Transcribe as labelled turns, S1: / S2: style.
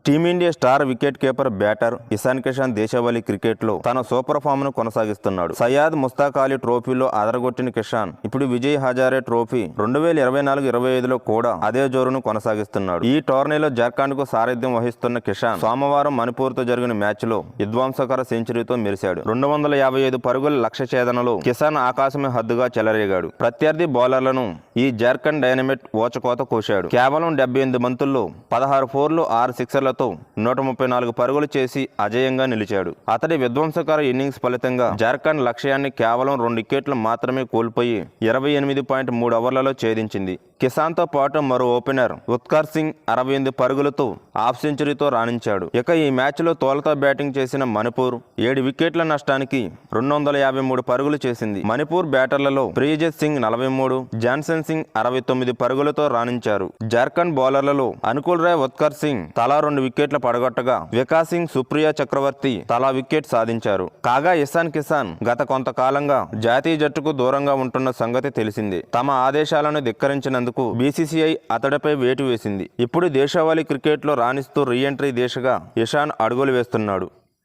S1: Team India star wicket keeper batter Ishan Kishan దేశవాళీ క్రికెట్లో తన సూపర్ ఫామ్ ను కొనసాగిస్తున్నాడు. సయ్యద్ ముస్తాక్ అలీ ట్రోఫీలో అదరగొట్టిన కిషాన్ ఇప్పుడు విజయ్ హజారే ట్రోఫీ 2024-25లో కూడా అదే జోరును కొనసాగిస్తున్నాడు. ఈ టోర్నీలో జార్ఖండ్ కు సారథ్యం వహిస్తున్న కిషాన్ సోమవారం మణిపూర్ తో జరిగిన మ్యాచ్ లో విధ్వంసకర సెంచరీతో మెరిశాడు. 255 పరుగుల లక్ష్య ఛేదనలో కిషాన్ ఆకాశమే హద్దుగా చెలరేగాడు. ప్రత్యర్థి బౌలర్లను ఈ జార్ఖండ్ డైనమిట్ ఓచకోత కోశాడు. కేవలం 78 బంతుల్లో 16 ఫోర్లు 6 సిక్సర్లతో 134 పరుగులు చేసి అజేయంగా నిలిచాడు. అతడి విధ్వంసకర ఇన్నింగ్స్ ఫలితంగా జార్ఖండ్ లక్ష్యాన్ని కేవలం 2 వికెట్లు మాత్రమే కోల్పోయి 28.3 ఓవర్లలో ఛేదించింది. కిషాన్ తో పాటు మరో ఓపెనర్ ఉత్కర్ సింగ్ 68 పరుగులతో హాఫ్ సెంచరీతో రాణించాడు. ఇక ఈ మ్యాచ్ లో తోలతో బ్యాటింగ్ చేసిన మణిపూర్ 7 వికెట్ల నష్టానికి 253 పరుగులు చేసింది. మణిపూర్ బ్యాటర్లలో ప్రియజిత్ సింగ్ 43, జాన్సన్ సింగ్ 69 పరుగులతో రాణించారు. జార్ఖండ్ బౌలర్లలో అనుకుల్ రాయ్, ఉత్కర్ సింగ్ తలా 2 వికెట్ల పడగొట్టగా వికాస్ సింగ్, సుప్రియా చక్రవర్తి తలా వికెట్ సాధించారు. కాగా ఇషాన్ కిషాన్ గత కొంతకాలంగా జాతీయ జట్టుకు దూరంగా ఉంటున్న సంగతి తెలిసిందే. తమ ఆదేశాలను ధిక్కరించినందుకు బీసీసీఐ అతడిపై వేటు వేసింది. ఇప్పుడు దేశవాళీ క్రికెట్లో రాణిస్తూ రీ ఎంట్రీ దిశగా ఇషాన్ అడుగులు వేస్తున్నాడు.